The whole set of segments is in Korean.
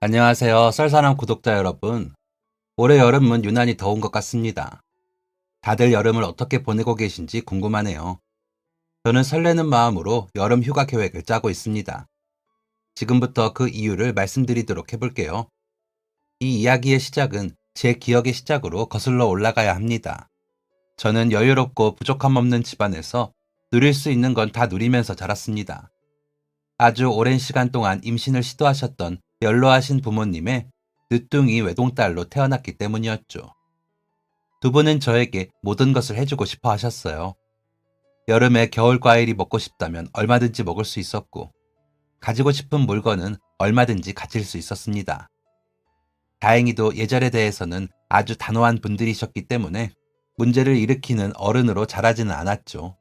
안녕하세요. 썰사람 구독자 여러분. 올해 여름은 유난히 더운 것 같습니다. 다들 여름을 어떻게 보내고 계신지 궁금하네요. 저는 설레는 마음으로 여름 휴가 계획을 짜고 있습니다. 지금부터 그 이유를 말씀드리도록 해볼게요. 이 이야기의 시작은 제 기억의 시작으로 거슬러 올라가야 합니다. 저는 여유롭고 부족함 없는 집안에서 누릴 수 있는 건 다 누리면서 자랐습니다. 아주 오랜 시간 동안 임신을 시도하셨던 연로하신 부모님의 늦둥이 외동딸로 태어났기 때문이었죠. 두 분은 저에게 모든 것을 해주고 싶어 하셨어요. 여름에 겨울 과일이 먹고 싶다면 얼마든지 먹을 수 있었고, 가지고 싶은 물건은 얼마든지 가질 수 있었습니다. 다행히도 예절에 대해서는 아주 단호한 분들이셨기 때문에 문제를 일으키는 어른으로 자라지는 않았죠.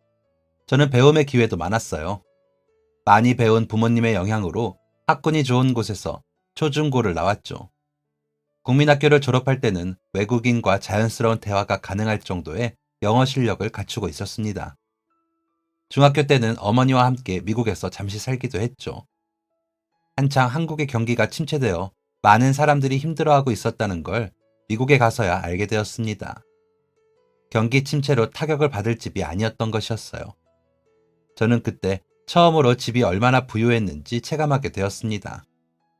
저는 배움의 기회도 많았어요. 많이 배운 부모님의 영향으로 학군이 좋은 곳에서 초중고를 나왔죠. 국민학교를 졸업할 때는 외국인과 자연스러운 대화가 가능할 정도의 영어 실력을 갖추고 있었습니다. 중학교 때는 어머니와 함께 미국에서 잠시 살기도 했죠. 한창 한국의 경기가 침체되어 많은 사람들이 힘들어하고 있었다는 걸 미국에 가서야 알게 되었습니다. 경기 침체로 타격을 받을 집이 아니었던 것이었어요. 저는 그때 처음으로 집이 얼마나 부유했는지 체감하게 되었습니다.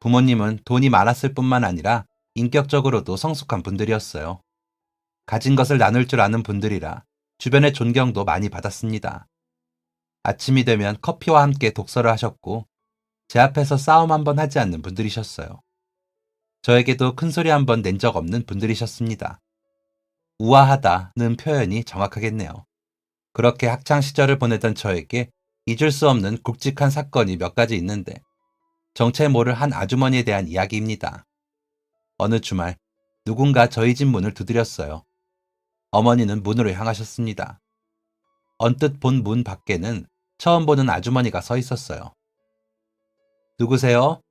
부모님은 돈이 많았을 뿐만 아니라 인격적으로도 성숙한 분들이었어요. 가진 것을 나눌 줄 아는 분들이라 주변의 존경도 많이 받았습니다. 아침이 되면 커피와 함께 독서를 하셨고 제 앞에서 싸움 한번 하지 않는 분들이셨어요. 저에게도 큰 소리 한번 낸 적 없는 분들이셨습니다. 우아하다는 표현이 정확하겠네요. 그렇게 학창 시절을 보내던 저에게 잊을 수 없는 굵직한 사건이 몇 가지 있는데 정체 모를 한 아주머니에 대한 이야기입니다. 어느 주말 누군가 저희 집 문을 두드렸어요. 어머니는 문으로 향하셨습니다. 언뜻 본 문 밖에는 처음 보는 아주머니가 서 있었어요. 누구세요?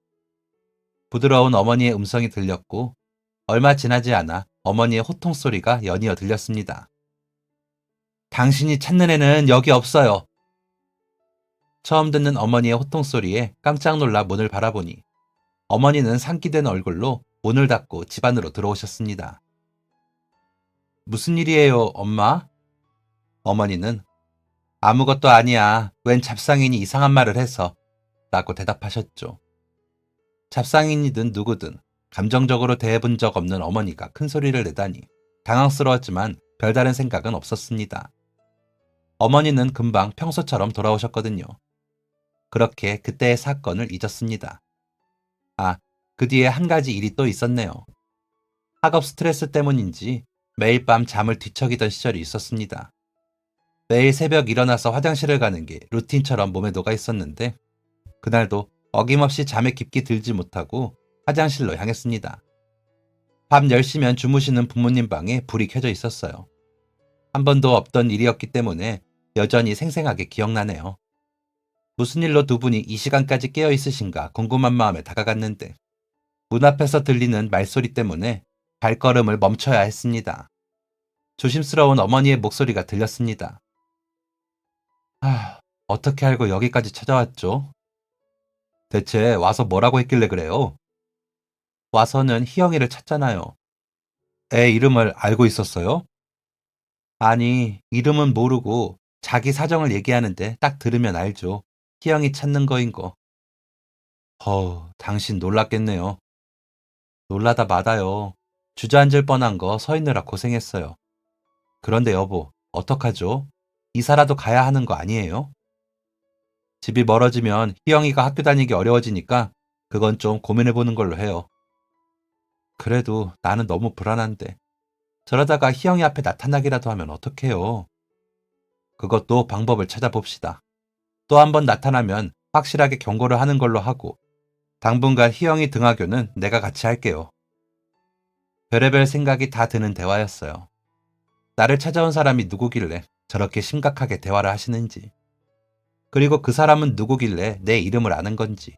부드러운 어머니의 음성이 들렸고 얼마 지나지 않아 어머니의 호통 소리가 연이어 들렸습니다. 당신이 찾는 애는 여기 없어요. 처음 듣는 어머니의 호통 소리에 깜짝 놀라 문을 바라보니 어머니는 상기된 얼굴로 문을 닫고 집 안으로 들어오셨습니다. 무슨 일이에요, 엄마? 어머니는 아무것도 아니야. 웬 잡상인이 이상한 말을 해서 라고 대답하셨죠. 잡상인이든 누구든 감정적으로 대해본 적 없는 어머니가 큰 소리를 내다니 당황스러웠지만 별다른 생각은 없었습니다. 어머니는 금방 평소처럼 돌아오셨거든요. 그렇게 그때의 사건을 잊었습니다. 아, 그 뒤에 한 가지 일이 또 있었네요. 학업 스트레스 때문인지 매일 밤 잠을 뒤척이던 시절이 있었습니다. 매일 새벽 일어나서 화장실을 가는 게 루틴처럼 몸에 녹아 있었는데 그날도 어김없이 잠에 깊게 들지 못하고 화장실로 향했습니다. 밤 10시면 주무시는 부모님 방에 불이 켜져 있었어요. 한 번도 없던 일이었기 때문에 여전히 생생하게 기억나네요. 무슨 일로 두 분이 이 시간까지 깨어 있으신가 궁금한 마음에 다가갔는데 문 앞에서 들리는 말소리 때문에 발걸음을 멈춰야 했습니다. 조심스러운 어머니의 목소리가 들렸습니다. 어떻게 알고 여기까지 찾아왔죠? 대체 와서 뭐라고 했길래 그래요? 와서는 희영이를 찾잖아요. 애 이름을 알고 있었어요? 아니, 이름은 모르고 자기 사정을 얘기하는데 딱 들으면 알죠. 희영이 찾는 거인 거. 당신 놀랐겠네요. 놀라다 마다요. 주저앉을 뻔한 거 서 있느라 고생했어요. 그런데 여보, 어떡하죠? 이사라도 가야 하는 거 아니에요? 집이 멀어지면 희영이가 학교 다니기 어려워지니까 그건 좀 고민해보는 걸로 해요. 그래도 나는 너무 불안한데. 저러다가 희영이 앞에 나타나기라도 하면 어떡해요? 그것도 방법을 찾아봅시다. 또 한 번 나타나면 확실하게 경고를 하는 걸로 하고 당분간 희영이 등하교는 내가 같이 할게요. 별의별 생각이 다 드는 대화였어요. 나를 찾아온 사람이 누구길래 저렇게 심각하게 대화를 하시는지. 그리고 그 사람은 누구길래 내 이름을 아는 건지.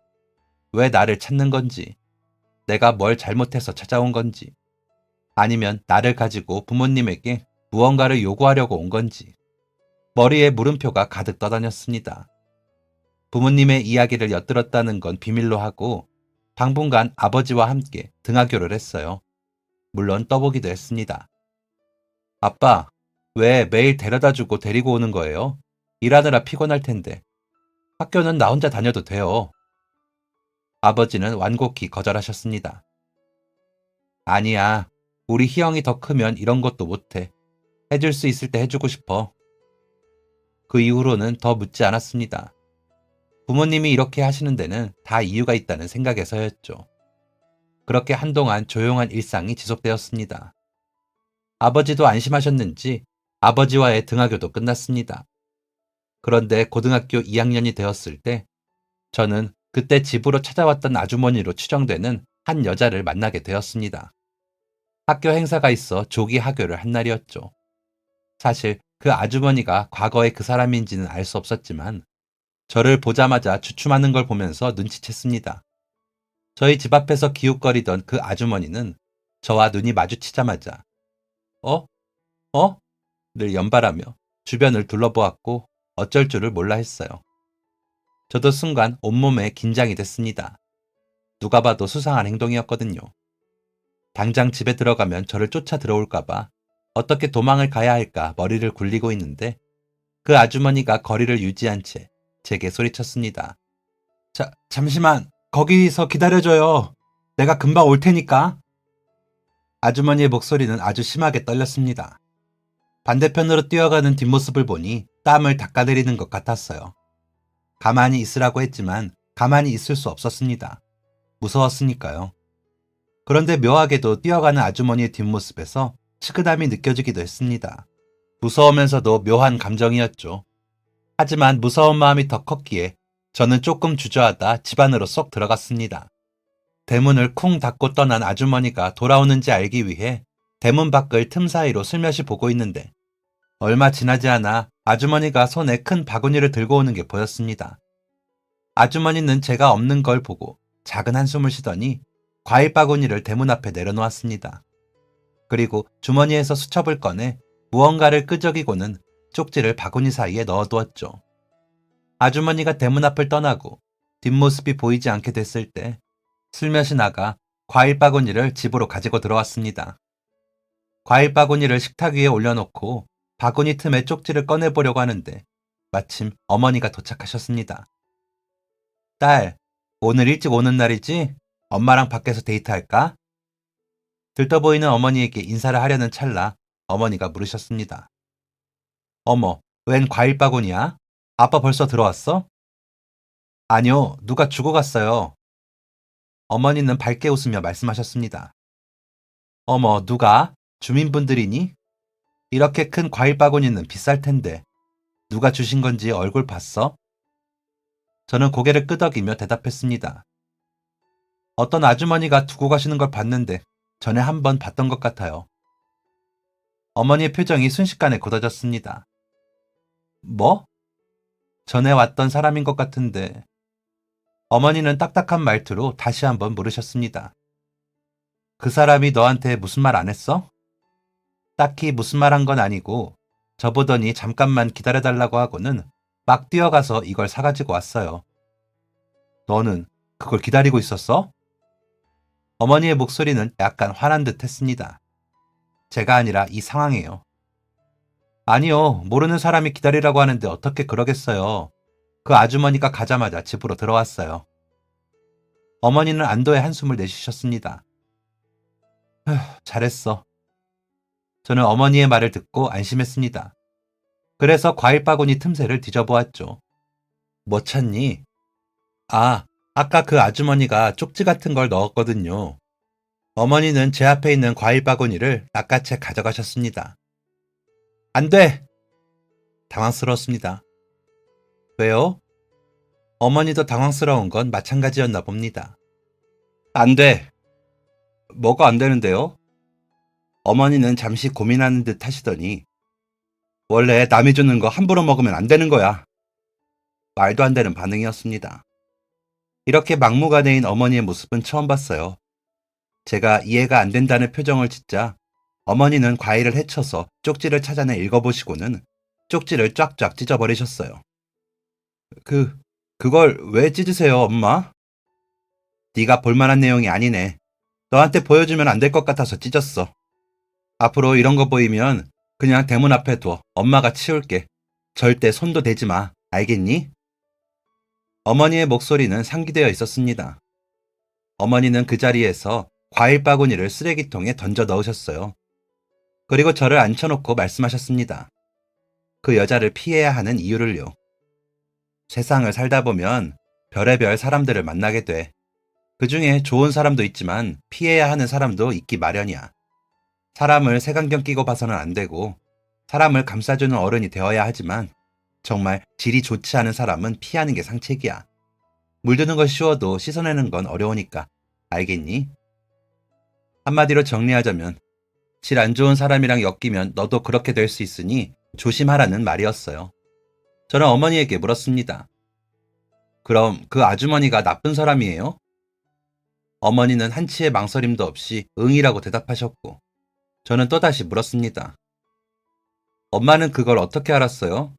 왜 나를 찾는 건지. 내가 뭘 잘못해서 찾아온 건지. 아니면 나를 가지고 부모님에게 무언가를 요구하려고 온 건지. 머리에 물음표가 가득 떠다녔습니다. 부모님의 이야기를 엿들었다는 건 비밀로 하고 당분간 아버지와 함께 등하교를 했어요. 물론 떠보기도 했습니다. 아빠, 왜 매일 데려다 주고 데리고 오는 거예요? 일하느라 피곤할 텐데. 학교는 나 혼자 다녀도 돼요. 아버지는 완곡히 거절하셨습니다. 아니야. 우리 희영이 더 크면 이런 것도 못해. 해줄 수 있을 때 해주고 싶어. 그 이후로는 더 묻지 않았습니다. 부모님이 이렇게 하시는 데는 다 이유가 있다는 생각에서였죠. 그렇게 한동안 조용한 일상이 지속되었습니다. 아버지도 안심하셨는지 아버지와의 등하교도 끝났습니다. 그런데 고등학교 2학년이 되었을 때 저는 그때 집으로 찾아왔던 아주머니로 추정되는 한 여자를 만나게 되었습니다. 학교 행사가 있어 조기 하교를 한 날이었죠. 사실 그 아주머니가 과거의 그 사람인지는 알 수 없었지만 저를 보자마자 주춤하는 걸 보면서 눈치챘습니다. 저희 집 앞에서 기웃거리던 그 아주머니는 저와 눈이 마주치자마자 어? 어? 를 연발하며 주변을 둘러보았고 어쩔 줄을 몰라 했어요. 저도 순간 온몸에 긴장이 됐습니다. 누가 봐도 수상한 행동이었거든요. 당장 집에 들어가면 저를 쫓아 들어올까봐 어떻게 도망을 가야 할까 머리를 굴리고 있는데 그 아주머니가 거리를 유지한 채 제게 소리쳤습니다. 잠시만, 거기서 기다려줘요. 내가 금방 올 테니까. 아주머니의 목소리는 아주 심하게 떨렸습니다. 반대편으로 뛰어가는 뒷모습을 보니 땀을 닦아내리는 것 같았어요. 가만히 있으라고 했지만 가만히 있을 수 없었습니다. 무서웠으니까요. 그런데 묘하게도 뛰어가는 아주머니의 뒷모습에서 치근함이 느껴지기도 했습니다. 무서우면서도 묘한 감정이었죠. 하지만 무서운 마음이 더 컸기에 저는 조금 주저하다 집 안으로 쏙 들어갔습니다. 대문을 쿵 닫고 떠난 아주머니가 돌아오는지 알기 위해 대문 밖을 틈 사이로 슬며시 보고 있는데 얼마 지나지 않아 아주머니가 손에 큰 바구니를 들고 오는 게 보였습니다. 아주머니는 제가 없는 걸 보고 작은 한숨을 쉬더니 과일 바구니를 대문 앞에 내려놓았습니다. 그리고 주머니에서 수첩을 꺼내 무언가를 끄적이고는 쪽지를 바구니 사이에 넣어두었죠. 아주머니가 대문 앞을 떠나고 뒷모습이 보이지 않게 됐을 때 슬며시 나가 과일 바구니를 집으로 가지고 들어왔습니다. 과일 바구니를 식탁 위에 올려놓고 바구니 틈에 쪽지를 꺼내보려고 하는데 마침 어머니가 도착하셨습니다. 딸, 오늘 일찍 오는 날이지? 엄마랑 밖에서 데이트할까? 들떠 보이는 어머니에게 인사를 하려는 찰나 어머니가 물으셨습니다. 어머, 웬 과일 바구니야? 아빠 벌써 들어왔어? 아니요, 누가 주고 갔어요. 어머니는 밝게 웃으며 말씀하셨습니다. 어머, 누가? 주민분들이니? 이렇게 큰 과일 바구니는 비쌀 텐데 누가 주신 건지 얼굴 봤어? 저는 고개를 끄덕이며 대답했습니다. 어떤 아주머니가 두고 가시는 걸 봤는데 전에 한번 봤던 것 같아요. 어머니의 표정이 순식간에 굳어졌습니다. 뭐? 전에 왔던 사람인 것 같은데. 어머니는 딱딱한 말투로 다시 한번 물으셨습니다. 그 사람이 너한테 무슨 말 안 했어? 딱히 무슨 말 한 건 아니고 저보더니 잠깐만 기다려달라고 하고는 막 뛰어가서 이걸 사가지고 왔어요. 너는 그걸 기다리고 있었어? 어머니의 목소리는 약간 화난 듯 했습니다. 제가 아니라 이 상황이에요. 아니요, 모르는 사람이 기다리라고 하는데 어떻게 그러겠어요. 그 아주머니가 가자마자 집으로 들어왔어요. 어머니는 안도의 한숨을 내쉬셨습니다. 잘했어. 저는 어머니의 말을 듣고 안심했습니다. 그래서 과일 바구니 틈새를 뒤져보았죠. 뭐 찾니? 아까 그 아주머니가 쪽지 같은 걸 넣었거든요. 어머니는 제 앞에 있는 과일 바구니를 낚아채 가져가셨습니다. 안 돼! 당황스러웠습니다. 왜요? 어머니도 당황스러운 건 마찬가지였나 봅니다. 안 돼! 뭐가 안 되는데요? 어머니는 잠시 고민하는 듯 하시더니 원래 남이 주는 거 함부로 먹으면 안 되는 거야. 말도 안 되는 반응이었습니다. 이렇게 막무가내인 어머니의 모습은 처음 봤어요. 제가 이해가 안 된다는 표정을 짓자 어머니는 과일을 헤쳐서 쪽지를 찾아내 읽어보시고는 쪽지를 쫙쫙 찢어버리셨어요. 그걸 왜 찢으세요, 엄마? 네가 볼만한 내용이 아니네. 너한테 보여주면 안 될 것 같아서 찢었어. 앞으로 이런 거 보이면 그냥 대문 앞에 둬. 엄마가 치울게. 절대 손도 대지 마. 알겠니? 어머니의 목소리는 상기되어 있었습니다. 어머니는 그 자리에서 과일 바구니를 쓰레기통에 던져 넣으셨어요. 그리고 저를 앉혀놓고 말씀하셨습니다. 그 여자를 피해야 하는 이유를요. 세상을 살다 보면 별의별 사람들을 만나게 돼. 그 중에 좋은 사람도 있지만 피해야 하는 사람도 있기 마련이야. 사람을 색안경 끼고 봐서는 안 되고 사람을 감싸주는 어른이 되어야 하지만 정말 질이 좋지 않은 사람은 피하는 게 상책이야. 물드는 건 쉬워도 씻어내는 건 어려우니까. 알겠니? 한마디로 정리하자면 질 안 좋은 사람이랑 엮이면 너도 그렇게 될 수 있으니 조심하라는 말이었어요. 저는 어머니에게 물었습니다. 그럼 그 아주머니가 나쁜 사람이에요? 어머니는 한치의 망설임도 없이 응이라고 대답하셨고 저는 또다시 물었습니다. 엄마는 그걸 어떻게 알았어요?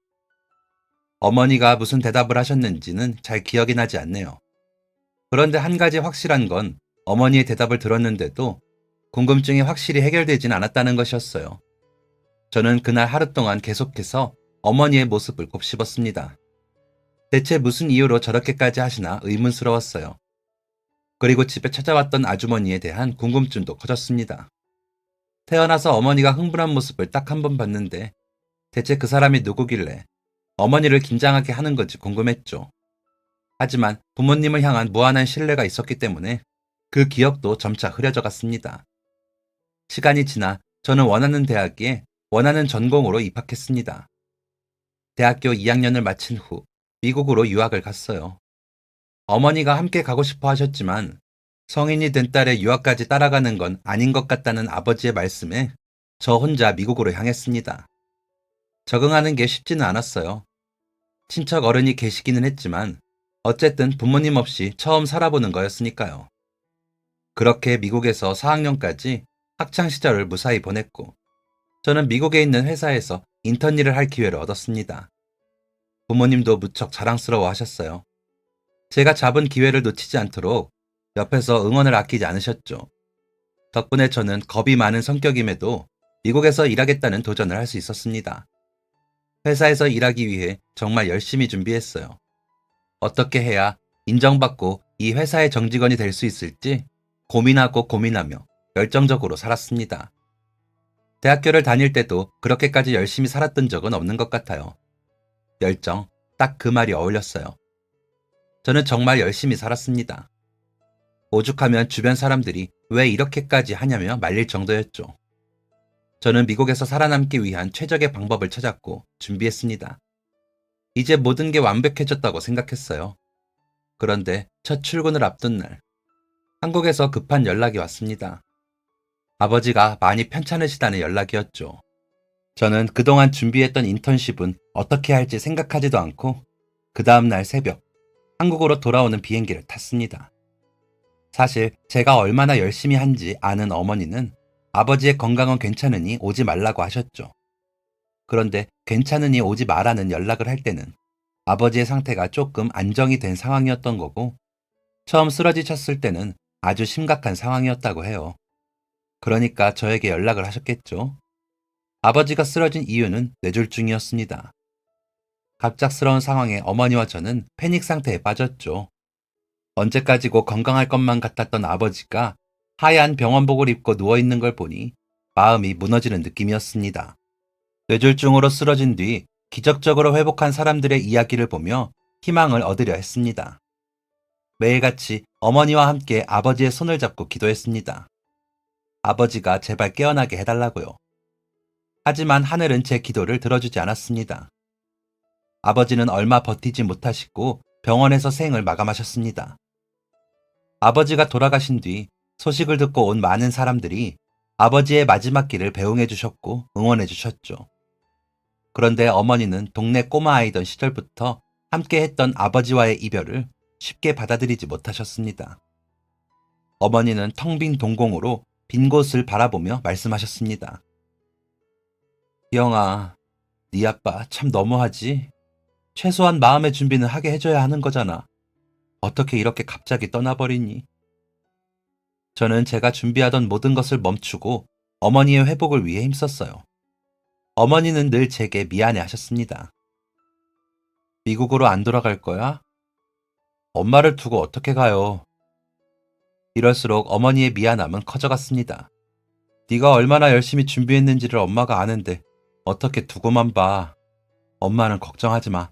어머니가 무슨 대답을 하셨는지는 잘 기억이 나지 않네요. 그런데 한 가지 확실한 건 어머니의 대답을 들었는데도 궁금증이 확실히 해결되진 않았다는 것이었어요. 저는 그날 하루 동안 계속해서 어머니의 모습을 곱씹었습니다. 대체 무슨 이유로 저렇게까지 하시나 의문스러웠어요. 그리고 집에 찾아왔던 아주머니에 대한 궁금증도 커졌습니다. 태어나서 어머니가 흥분한 모습을 딱 한 번 봤는데 대체 그 사람이 누구길래 어머니를 긴장하게 하는 건지 궁금했죠. 하지만 부모님을 향한 무한한 신뢰가 있었기 때문에 그 기억도 점차 흐려져 갔습니다. 시간이 지나 저는 원하는 대학에 원하는 전공으로 입학했습니다. 대학교 2학년을 마친 후 미국으로 유학을 갔어요. 어머니가 함께 가고 싶어 하셨지만 성인이 된 딸의 유학까지 따라가는 건 아닌 것 같다는 아버지의 말씀에 저 혼자 미국으로 향했습니다. 적응하는 게 쉽지는 않았어요. 친척 어른이 계시기는 했지만 어쨌든 부모님 없이 처음 살아보는 거였으니까요. 그렇게 미국에서 4학년까지 학창시절을 무사히 보냈고 저는 미국에 있는 회사에서 인턴 일을 할 기회를 얻었습니다. 부모님도 무척 자랑스러워 하셨어요. 제가 잡은 기회를 놓치지 않도록 옆에서 응원을 아끼지 않으셨죠. 덕분에 저는 겁이 많은 성격임에도 미국에서 일하겠다는 도전을 할 수 있었습니다. 회사에서 일하기 위해 정말 열심히 준비했어요. 어떻게 해야 인정받고 이 회사의 정직원이 될 수 있을지 고민하고 고민하며 열정적으로 살았습니다. 대학교를 다닐 때도 그렇게까지 열심히 살았던 적은 없는 것 같아요. 열정, 딱 그 말이 어울렸어요. 저는 정말 열심히 살았습니다. 오죽하면 주변 사람들이 왜 이렇게까지 하냐며 말릴 정도였죠. 저는 미국에서 살아남기 위한 최적의 방법을 찾았고 준비했습니다. 이제 모든 게 완벽해졌다고 생각했어요. 그런데 첫 출근을 앞둔 날, 한국에서 급한 연락이 왔습니다. 아버지가 많이 편찮으시다는 연락이었죠. 저는 그동안 준비했던 인턴십은 어떻게 할지 생각하지도 않고 그 다음날 새벽 한국으로 돌아오는 비행기를 탔습니다. 사실 제가 얼마나 열심히 한지 아는 어머니는 아버지의 건강은 괜찮으니 오지 말라고 하셨죠. 그런데 괜찮으니 오지 마라는 연락을 할 때는 아버지의 상태가 조금 안정이 된 상황이었던 거고 처음 쓰러지셨을 때는 아주 심각한 상황이었다고 해요. 그러니까 저에게 연락을 하셨겠죠. 아버지가 쓰러진 이유는 뇌졸중이었습니다. 갑작스러운 상황에 어머니와 저는 패닉 상태에 빠졌죠. 언제까지고 건강할 것만 같았던 아버지가 하얀 병원복을 입고 누워있는 걸 보니 마음이 무너지는 느낌이었습니다. 뇌졸중으로 쓰러진 뒤 기적적으로 회복한 사람들의 이야기를 보며 희망을 얻으려 했습니다. 매일같이 어머니와 함께 아버지의 손을 잡고 기도했습니다. 아버지가 제발 깨어나게 해달라고요. 하지만 하늘은 제 기도를 들어주지 않았습니다. 아버지는 얼마 버티지 못하시고 병원에서 생을 마감하셨습니다. 아버지가 돌아가신 뒤 소식을 듣고 온 많은 사람들이 아버지의 마지막 길을 배웅해 주셨고 응원해 주셨죠. 그런데 어머니는 동네 꼬마아이던 시절부터 함께 했던 아버지와의 이별을 쉽게 받아들이지 못하셨습니다. 어머니는 텅 빈 동공으로 빈 곳을 바라보며 말씀하셨습니다. 기영아, 네 아빠 참 너무하지? 최소한 마음의 준비는 하게 해줘야 하는 거잖아. 어떻게 이렇게 갑자기 떠나버리니? 저는 제가 준비하던 모든 것을 멈추고 어머니의 회복을 위해 힘썼어요. 어머니는 늘 제게 미안해 하셨습니다. 미국으로 안 돌아갈 거야? 엄마를 두고 어떻게 가요? 이럴수록 어머니의 미안함은 커져갔습니다. 네가 얼마나 열심히 준비했는지를 엄마가 아는데 어떻게 두고만 봐. 엄마는 걱정하지 마.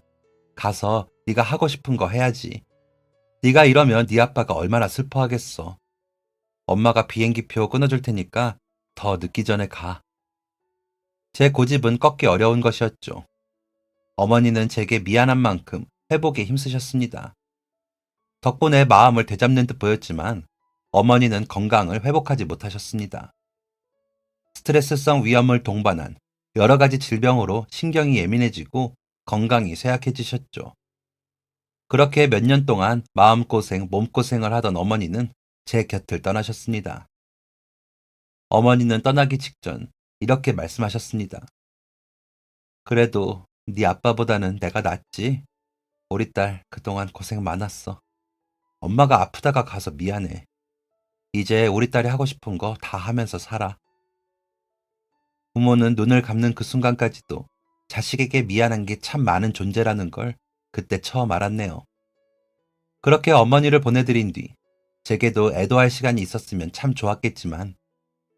가서 네가 하고 싶은 거 해야지. 네가 이러면 네 아빠가 얼마나 슬퍼하겠어. 엄마가 비행기표 끊어줄 테니까 더 늦기 전에 가. 제 고집은 꺾기 어려운 것이었죠. 어머니는 제게 미안한 만큼 회복에 힘쓰셨습니다. 덕분에 마음을 되잡는 듯 보였지만 어머니는 건강을 회복하지 못하셨습니다. 스트레스성 위염을 동반한 여러 가지 질병으로 신경이 예민해지고 건강이 쇠약해지셨죠. 그렇게 몇 년 동안 마음고생, 몸고생을 하던 어머니는 제 곁을 떠나셨습니다. 어머니는 떠나기 직전 이렇게 말씀하셨습니다. 그래도 네 아빠보다는 내가 낫지. 우리 딸 그동안 고생 많았어. 엄마가 아프다가 가서 미안해. 이제 우리 딸이 하고 싶은 거 다 하면서 살아. 부모는 눈을 감는 그 순간까지도 자식에게 미안한 게 참 많은 존재라는 걸 그때 처음 알았네요. 그렇게 어머니를 보내드린 뒤 제게도 애도할 시간이 있었으면 참 좋았겠지만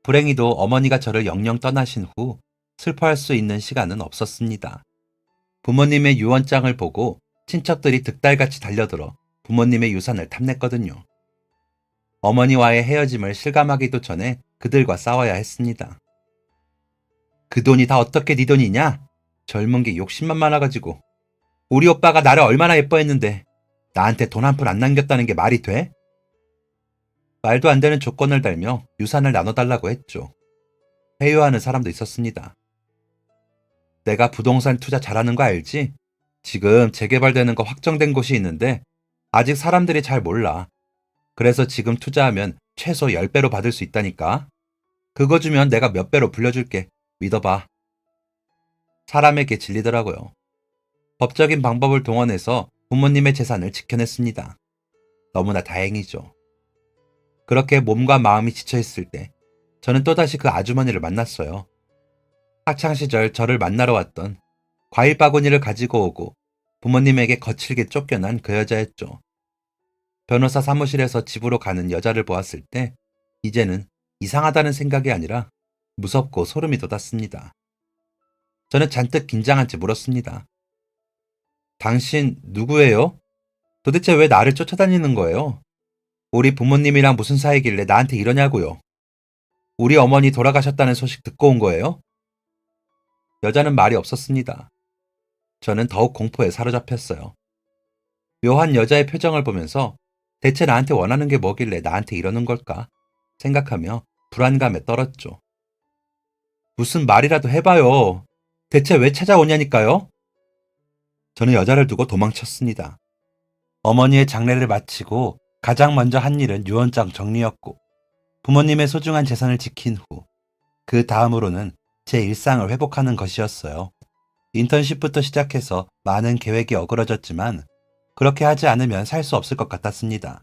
불행히도 어머니가 저를 영영 떠나신 후 슬퍼할 수 있는 시간은 없었습니다. 부모님의 유언장을 보고 친척들이 득달같이 달려들어 부모님의 유산을 탐냈거든요. 어머니와의 헤어짐을 실감하기도 전에 그들과 싸워야 했습니다. 그 돈이 다 어떻게 네 돈이냐? 젊은 게 욕심만 많아가지고. 우리 오빠가 나를 얼마나 예뻐했는데 나한테 돈 한 푼 안 남겼다는 게 말이 돼? 말도 안 되는 조건을 달며 유산을 나눠달라고 했죠. 회유하는 사람도 있었습니다. 내가 부동산 투자 잘하는 거 알지? 지금 재개발되는 거 확정된 곳이 있는데 아직 사람들이 잘 몰라. 그래서 지금 투자하면 최소 10배로 받을 수 있다니까. 그거 주면 내가 몇 배로 불려줄게. 믿어봐. 사람에게 질리더라고요. 법적인 방법을 동원해서 부모님의 재산을 지켜냈습니다. 너무나 다행이죠. 그렇게 몸과 마음이 지쳐있을 때 저는 또다시 그 아주머니를 만났어요. 학창시절 저를 만나러 왔던 과일 바구니를 가지고 오고 부모님에게 거칠게 쫓겨난 그 여자였죠. 변호사 사무실에서 집으로 가는 여자를 보았을 때 이제는 이상하다는 생각이 아니라 무섭고 소름이 돋았습니다. 저는 잔뜩 긴장한 채 물었습니다. 당신 누구예요? 도대체 왜 나를 쫓아다니는 거예요? 우리 부모님이랑 무슨 사이길래 나한테 이러냐고요. 우리 어머니 돌아가셨다는 소식 듣고 온 거예요? 여자는 말이 없었습니다. 저는 더욱 공포에 사로잡혔어요. 묘한 여자의 표정을 보면서 대체 나한테 원하는 게 뭐길래 나한테 이러는 걸까 생각하며 불안감에 떨었죠. 무슨 말이라도 해봐요. 대체 왜 찾아오냐니까요? 저는 여자를 두고 도망쳤습니다. 어머니의 장례를 마치고 가장 먼저 한 일은 유언장 정리였고 부모님의 소중한 재산을 지킨 후 그 다음으로는 제 일상을 회복하는 것이었어요. 인턴십부터 시작해서 많은 계획이 어그러졌지만 그렇게 하지 않으면 살 수 없을 것 같았습니다.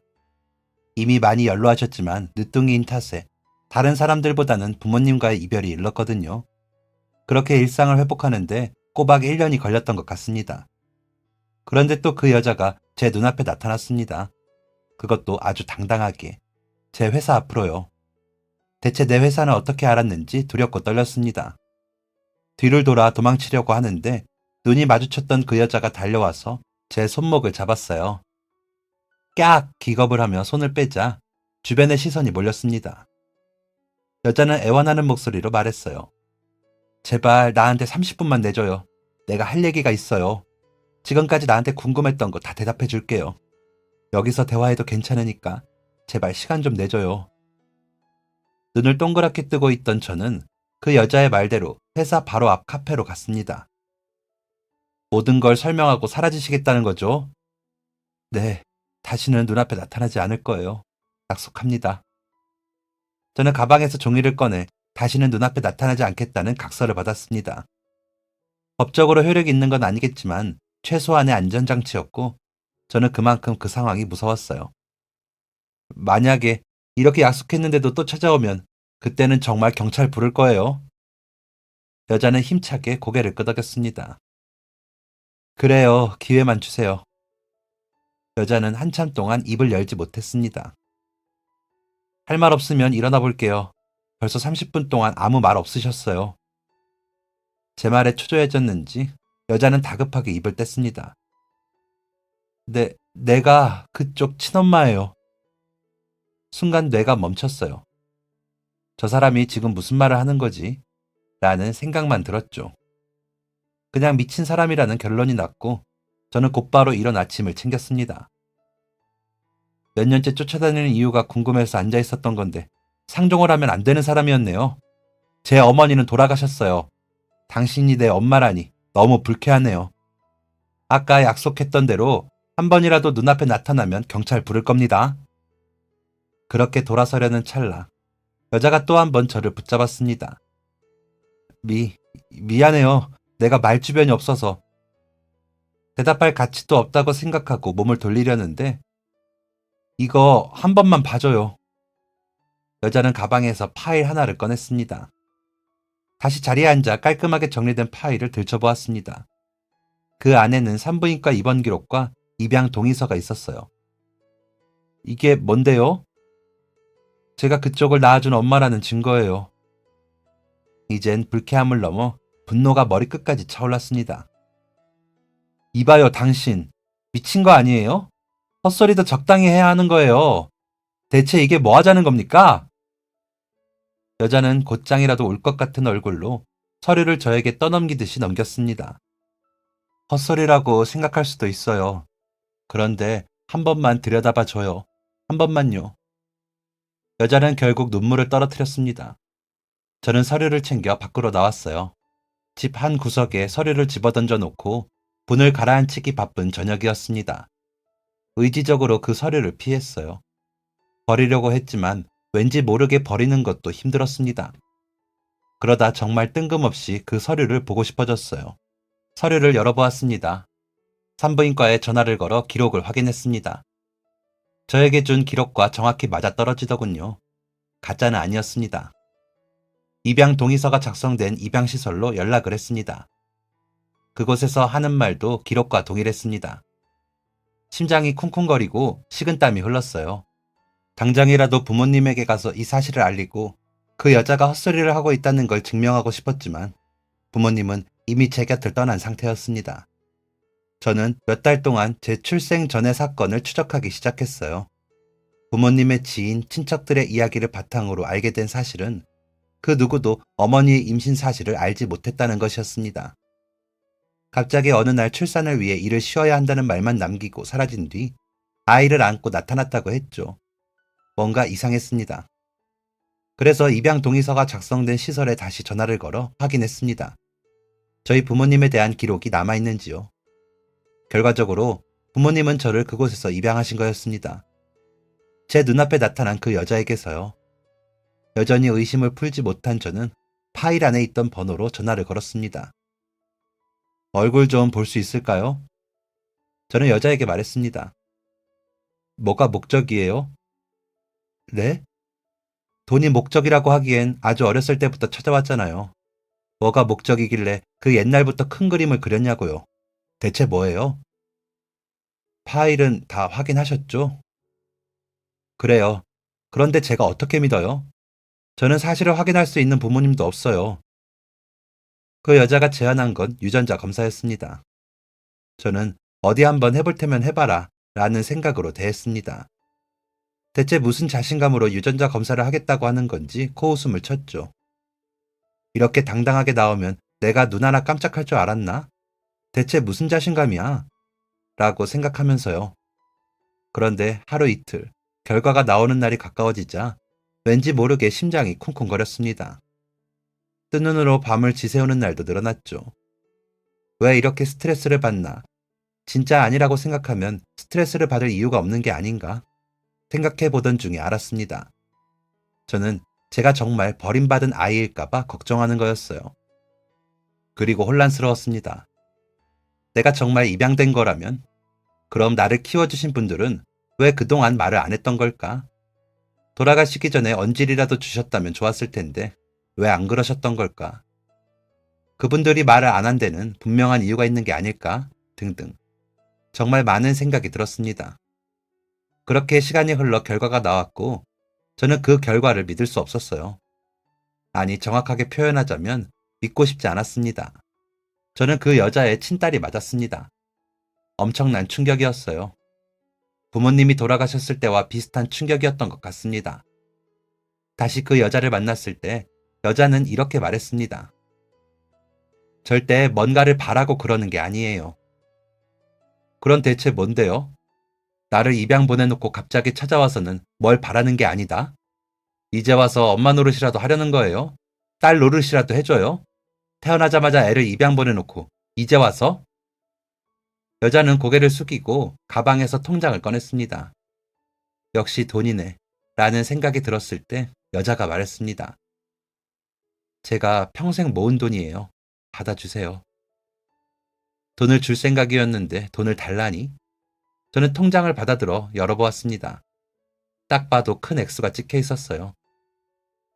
이미 많이 연로하셨지만 늦둥이인 탓에 다른 사람들보다는 부모님과의 이별이 일렀거든요. 그렇게 일상을 회복하는데 꼬박 1년이 걸렸던 것 같습니다. 그런데 또 그 여자가 제 눈앞에 나타났습니다. 그것도 아주 당당하게. 제 회사 앞으로요. 대체 내 회사는 어떻게 알았는지 두렵고 떨렸습니다. 뒤를 돌아 도망치려고 하는데 눈이 마주쳤던 그 여자가 달려와서 제 손목을 잡았어요. 깍! 기겁을 하며 손을 빼자 주변의 시선이 몰렸습니다. 여자는 애원하는 목소리로 말했어요. 제발 나한테 30분만 내줘요. 내가 할 얘기가 있어요. 지금까지 나한테 궁금했던 거 다 대답해 줄게요. 여기서 대화해도 괜찮으니까 제발 시간 좀 내줘요. 눈을 동그랗게 뜨고 있던 저는 그 여자의 말대로 회사 바로 앞 카페로 갔습니다. 모든 걸 설명하고 사라지시겠다는 거죠? 네, 다시는 눈앞에 나타나지 않을 거예요. 약속합니다. 저는 가방에서 종이를 꺼내 다시는 눈앞에 나타나지 않겠다는 각서를 받았습니다. 법적으로 효력이 있는 건 아니겠지만 최소한의 안전장치였고 저는 그만큼 그 상황이 무서웠어요. 만약에 이렇게 약속했는데도 또 찾아오면 그때는 정말 경찰 부를 거예요. 여자는 힘차게 고개를 끄덕였습니다. 그래요. 기회만 주세요. 여자는 한참 동안 입을 열지 못했습니다. 할 말 없으면 일어나 볼게요. 벌써 30분 동안 아무 말 없으셨어요. 제 말에 초조해졌는지 여자는 다급하게 입을 뗐습니다. 내가 그쪽 친엄마예요. 순간 뇌가 멈췄어요. 저 사람이 지금 무슨 말을 하는 거지? 라는 생각만 들었죠. 그냥 미친 사람이라는 결론이 났고 저는 곧바로 일어나 짐을 챙겼습니다. 몇 년째 쫓아다니는 이유가 궁금해서 앉아 있었던 건데 상종을 하면 안 되는 사람이었네요. 제 어머니는 돌아가셨어요. 당신이 내 엄마라니 너무 불쾌하네요. 아까 약속했던 대로 한 번이라도 눈앞에 나타나면 경찰 부를 겁니다. 그렇게 돌아서려는 찰나 여자가 또 한 번 저를 붙잡았습니다. 미안해요. 내가 말주변이 없어서. 대답할 가치도 없다고 생각하고 몸을 돌리려는데 이거 한 번만 봐줘요. 여자는 가방에서 파일 하나를 꺼냈습니다. 다시 자리에 앉아 깔끔하게 정리된 파일을 들춰보았습니다. 그 안에는 산부인과 입원 기록과 입양 동의서가 있었어요. 이게 뭔데요? 제가 그쪽을 낳아준 엄마라는 증거예요. 이젠 불쾌함을 넘어 분노가 머리끝까지 차올랐습니다. 이봐요, 당신. 미친 거 아니에요? 헛소리도 적당히 해야 하는 거예요. 대체 이게 뭐 하자는 겁니까? 여자는 곧장이라도 울 것 같은 얼굴로 서류를 저에게 떠넘기듯이 넘겼습니다. 헛소리라고 생각할 수도 있어요. 그런데 한 번만 들여다봐 줘요. 한 번만요. 여자는 결국 눈물을 떨어뜨렸습니다. 저는 서류를 챙겨 밖으로 나왔어요. 집 한 구석에 서류를 집어던져 놓고 분을 가라앉히기 바쁜 저녁이었습니다. 의지적으로 그 서류를 피했어요. 버리려고 했지만 왠지 모르게 버리는 것도 힘들었습니다. 그러다 정말 뜬금없이 그 서류를 보고 싶어졌어요. 서류를 열어보았습니다. 산부인과에 전화를 걸어 기록을 확인했습니다. 저에게 준 기록과 정확히 맞아떨어지더군요. 가짜는 아니었습니다. 입양 동의서가 작성된 입양시설로 연락을 했습니다. 그곳에서 하는 말도 기록과 동일했습니다. 심장이 쿵쿵거리고 식은땀이 흘렀어요. 당장이라도 부모님에게 가서 이 사실을 알리고 그 여자가 헛소리를 하고 있다는 걸 증명하고 싶었지만 부모님은 이미 제 곁을 떠난 상태였습니다. 저는 몇 달 동안 제 출생 전의 사건을 추적하기 시작했어요. 부모님의 지인, 친척들의 이야기를 바탕으로 알게 된 사실은 그 누구도 어머니의 임신 사실을 알지 못했다는 것이었습니다. 갑자기 어느 날 출산을 위해 일을 쉬어야 한다는 말만 남기고 사라진 뒤 아이를 안고 나타났다고 했죠. 뭔가 이상했습니다. 그래서 입양 동의서가 작성된 시설에 다시 전화를 걸어 확인했습니다. 저희 부모님에 대한 기록이 남아있는지요. 결과적으로 부모님은 저를 그곳에서 입양하신 거였습니다. 제 눈앞에 나타난 그 여자에게서요. 여전히 의심을 풀지 못한 저는 파일 안에 있던 번호로 전화를 걸었습니다. 얼굴 좀 볼 수 있을까요? 저는 여자에게 말했습니다. 뭐가 목적이에요? 네? 돈이 목적이라고 하기엔 아주 어렸을 때부터 찾아왔잖아요. 뭐가 목적이길래 그 옛날부터 큰 그림을 그렸냐고요. 대체 뭐예요? 파일은 다 확인하셨죠? 그래요. 그런데 제가 어떻게 믿어요? 저는 사실을 확인할 수 있는 부모님도 없어요. 그 여자가 제안한 건 유전자 검사였습니다. 저는 어디 한번 해볼 테면 해봐라 라는 생각으로 대했습니다. 대체 무슨 자신감으로 유전자 검사를 하겠다고 하는 건지 코웃음을 쳤죠. 이렇게 당당하게 나오면 내가 눈 하나 깜짝할 줄 알았나? 대체 무슨 자신감이야? 라고 생각하면서요. 그런데 하루 이틀, 결과가 나오는 날이 가까워지자 왠지 모르게 심장이 쿵쿵거렸습니다. 뜬 눈으로 밤을 지새우는 날도 늘어났죠. 왜 이렇게 스트레스를 받나? 진짜 아니라고 생각하면 스트레스를 받을 이유가 없는 게 아닌가? 생각해 보던 중에 알았습니다. 저는 제가 정말 버림받은 아이일까봐 걱정하는 거였어요. 그리고 혼란스러웠습니다. 내가 정말 입양된 거라면? 그럼 나를 키워주신 분들은 왜 그동안 말을 안 했던 걸까? 돌아가시기 전에 언질이라도 주셨다면 좋았을 텐데 왜 안 그러셨던 걸까? 그분들이 말을 안 한 데는 분명한 이유가 있는 게 아닐까? 등등. 정말 많은 생각이 들었습니다. 그렇게 시간이 흘러 결과가 나왔고 저는 그 결과를 믿을 수 없었어요. 아니, 정확하게 표현하자면 믿고 싶지 않았습니다. 저는 그 여자의 친딸이 맞았습니다. 엄청난 충격이었어요. 부모님이 돌아가셨을 때와 비슷한 충격이었던 것 같습니다. 다시 그 여자를 만났을 때 여자는 이렇게 말했습니다. 절대 뭔가를 바라고 그러는 게 아니에요. 그런 대체 뭔데요? 나를 입양 보내놓고 갑자기 찾아와서는 뭘 바라는 게 아니다? 이제 와서 엄마 노릇이라도 하려는 거예요? 딸 노릇이라도 해줘요? 태어나자마자 애를 입양 보내놓고 이제 와서? 여자는 고개를 숙이고 가방에서 통장을 꺼냈습니다. 역시 돈이네 라는 생각이 들었을 때 여자가 말했습니다. 제가 평생 모은 돈이에요. 받아주세요. 돈을 줄 생각이었는데 돈을 달라니? 저는 통장을 받아들어 열어보았습니다. 딱 봐도 큰 액수가 찍혀 있었어요.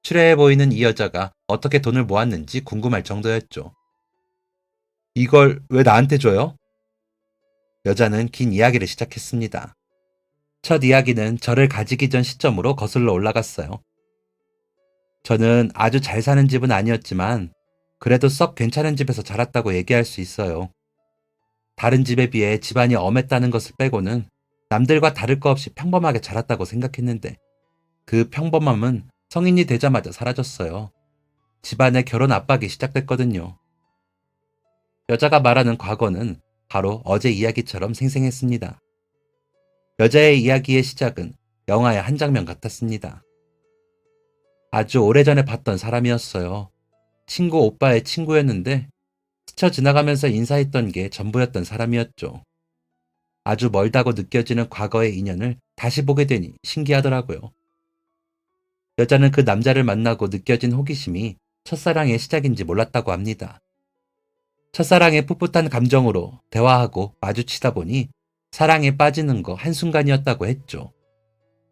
추레해 보이는 이 여자가 어떻게 돈을 모았는지 궁금할 정도였죠. 이걸 왜 나한테 줘요? 여자는 긴 이야기를 시작했습니다. 첫 이야기는 저를 가지기 전 시점으로 거슬러 올라갔어요. 저는 아주 잘 사는 집은 아니었지만 그래도 썩 괜찮은 집에서 자랐다고 얘기할 수 있어요. 다른 집에 비해 집안이 엄했다는 것을 빼고는 남들과 다를 거 없이 평범하게 자랐다고 생각했는데 그 평범함은 성인이 되자마자 사라졌어요. 집안의 결혼 압박이 시작됐거든요. 여자가 말하는 과거는 바로 어제 이야기처럼 생생했습니다. 여자의 이야기의 시작은 영화의 한 장면 같았습니다. 아주 오래전에 봤던 사람이었어요. 친구 오빠의 친구였는데 스쳐 지나가면서 인사했던 게 전부였던 사람이었죠. 아주 멀다고 느껴지는 과거의 인연을 다시 보게 되니 신기하더라고요. 여자는 그 남자를 만나고 느껴진 호기심이 첫사랑의 시작인지 몰랐다고 합니다. 첫사랑의 풋풋한 감정으로 대화하고 마주치다 보니 사랑에 빠지는 거 한순간이었다고 했죠.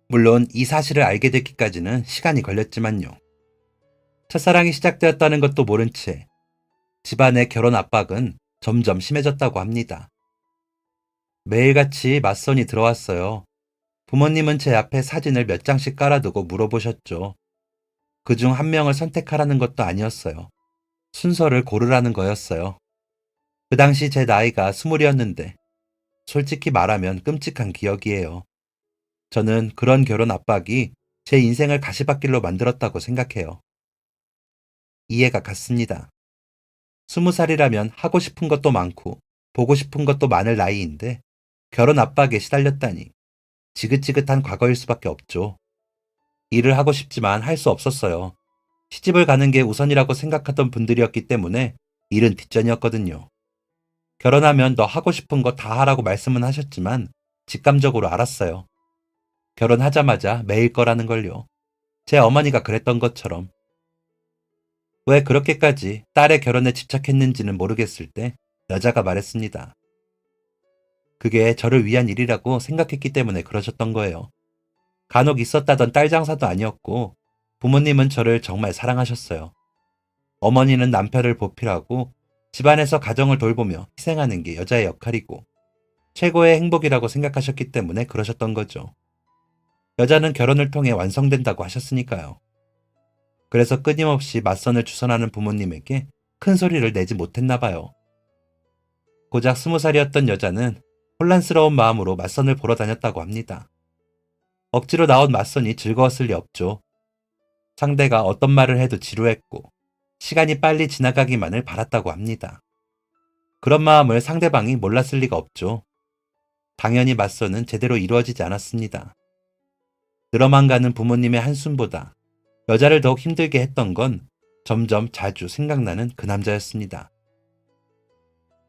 물론 이 사실을 알게 되기까지는 시간이 걸렸지만요. 첫사랑이 시작되었다는 것도 모른 채 집안의 결혼 압박은 점점 심해졌다고 합니다. 매일같이 맞선이 들어왔어요. 부모님은 제 앞에 사진을 몇 장씩 깔아두고 물어보셨죠. 그중 한 명을 선택하라는 것도 아니었어요. 순서를 고르라는 거였어요. 그 당시 제 나이가 20이었는데 솔직히 말하면 끔찍한 기억이에요. 저는 그런 결혼 압박이 제 인생을 가시밭길로 만들었다고 생각해요. 이해가 갔습니다. 20살이라면 하고 싶은 것도 많고 보고 싶은 것도 많을 나이인데 결혼 압박에 시달렸다니 지긋지긋한 과거일 수밖에 없죠. 일을 하고 싶지만 할 수 없었어요. 시집을 가는 게 우선이라고 생각하던 분들이었기 때문에 일은 뒷전이었거든요. 결혼하면 너 하고 싶은 거 다 하라고 말씀은 하셨지만 직감적으로 알았어요. 결혼하자마자 매일 거라는 걸요. 제 어머니가 그랬던 것처럼. 왜 그렇게까지 딸의 결혼에 집착했는지는 모르겠을 때 여자가 말했습니다. 그게 저를 위한 일이라고 생각했기 때문에 그러셨던 거예요. 간혹 있었다던 딸 장사도 아니었고 부모님은 저를 정말 사랑하셨어요. 어머니는 남편을 보필하고 집안에서 가정을 돌보며 희생하는 게 여자의 역할이고 최고의 행복이라고 생각하셨기 때문에 그러셨던 거죠. 여자는 결혼을 통해 완성된다고 하셨으니까요. 그래서 끊임없이 맞선을 주선하는 부모님에게 큰 소리를 내지 못했나 봐요. 고작 20살이었던 여자는 혼란스러운 마음으로 맞선을 보러 다녔다고 합니다. 억지로 나온 맞선이 즐거웠을 리 없죠. 상대가 어떤 말을 해도 지루했고 시간이 빨리 지나가기만을 바랐다고 합니다. 그런 마음을 상대방이 몰랐을 리가 없죠. 당연히 맞선은 제대로 이루어지지 않았습니다. 늘어만 가는 부모님의 한숨보다 여자를 더욱 힘들게 했던 건 점점 자주 생각나는 그 남자였습니다.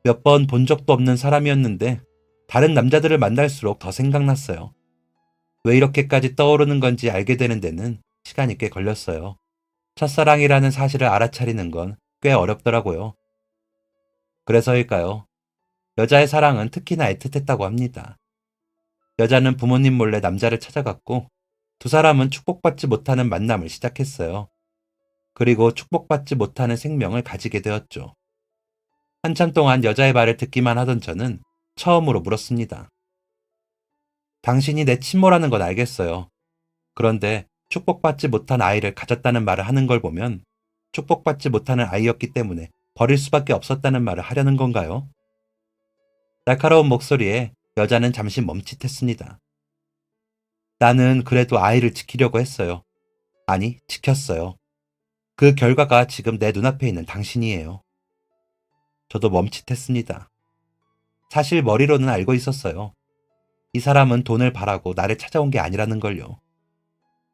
몇 번 본 적도 없는 사람이었는데 다른 남자들을 만날수록 더 생각났어요. 왜 이렇게까지 떠오르는 건지 알게 되는 데는 시간이 꽤 걸렸어요. 첫사랑이라는 사실을 알아차리는 건 꽤 어렵더라고요. 그래서일까요? 여자의 사랑은 특히나 애틋했다고 합니다. 여자는 부모님 몰래 남자를 찾아갔고 두 사람은 축복받지 못하는 만남을 시작했어요. 그리고 축복받지 못하는 생명을 가지게 되었죠. 한참 동안 여자의 말을 듣기만 하던 저는 처음으로 물었습니다. 당신이 내 친모라는 건 알겠어요. 그런데 축복받지 못한 아이를 가졌다는 말을 하는 걸 보면 축복받지 못하는 아이였기 때문에 버릴 수밖에 없었다는 말을 하려는 건가요? 날카로운 목소리에 여자는 잠시 멈칫했습니다. 나는 그래도 아이를 지키려고 했어요. 아니, 지켰어요. 그 결과가 지금 내 눈앞에 있는 당신이에요. 저도 멈칫했습니다. 사실 머리로는 알고 있었어요. 이 사람은 돈을 바라고 나를 찾아온 게 아니라는 걸요.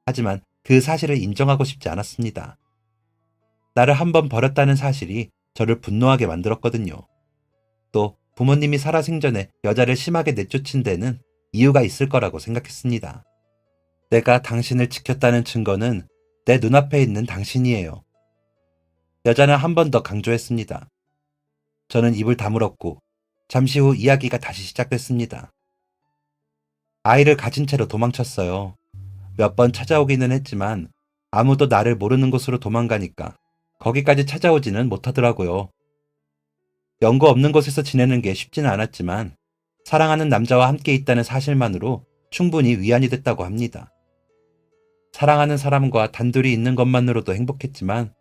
하지만 그 사실을 인정하고 싶지 않았습니다. 나를 한번 버렸다는 사실이 저를 분노하게 만들었거든요. 또 부모님이 살아생전에 여자를 심하게 내쫓은 데는 이유가 있을 거라고 생각했습니다. 내가 당신을 지켰다는 증거는 내 눈앞에 있는 당신이에요. 여자는 한 번 더 강조했습니다. 저는 입을 다물었고 잠시 후 이야기가 다시 시작됐습니다. 아이를 가진 채로 도망쳤어요. 몇 번 찾아오기는 했지만 아무도 나를 모르는 곳으로 도망가니까 거기까지 찾아오지는 못하더라고요. 연고 없는 곳에서 지내는 게 쉽지는 않았지만 사랑하는 남자와 함께 있다는 사실만으로 충분히 위안이 됐다고 합니다. 사랑하는 사람과 단둘이 있는 것만으로도 행복했지만